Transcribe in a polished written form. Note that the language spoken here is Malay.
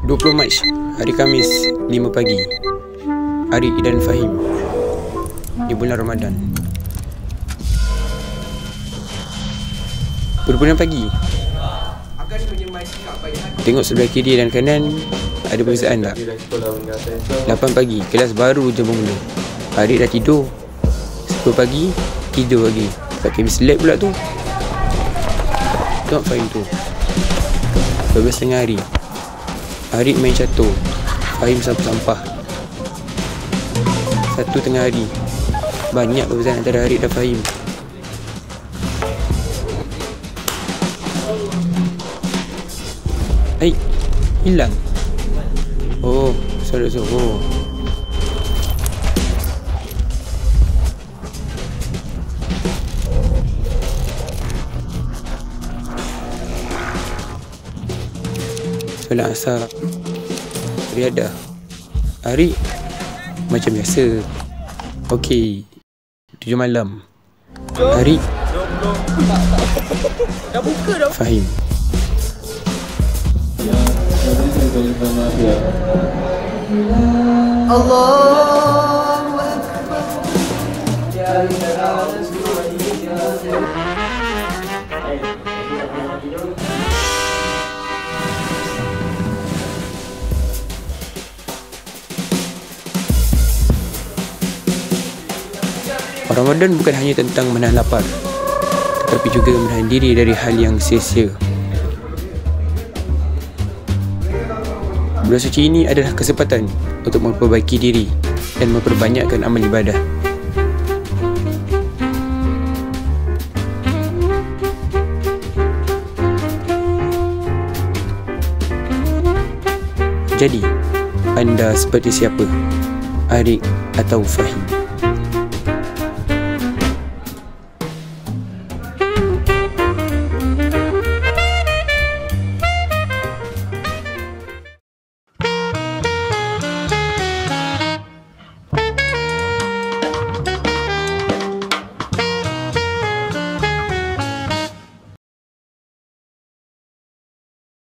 20 Mac, hari Khamis, 5 pagi. Arik dan Fahim di bulan Ramadan. Berbulan pagi. Tengok sebelah kiri dan kanan, ada perbezaan tak? 8 pagi, kelas baru je bermula. Arik dah tidur. 10 pagi, tidur lagi. Pakai slap pula tu. Tengok Fahim tu. 12.30 hari. Arik main catur, Fahim sapu sampah. 1 tengah hari. Banyak perbezaan antara Arik dan Fahim. Hilang. Oh, sorry. Solat asar, riadah. Arik macam biasa. Okey, 7 malam. Arik dah buka dah. Fahim. Allahu Akbar. Ramadan bukan hanya tentang menahan lapar, tetapi juga menahan diri dari hal yang sia-sia. Bulan suci ini adalah kesempatan untuk memperbaiki diri dan memperbanyakkan amal ibadah. Jadi, anda seperti siapa? Arik atau Fahim?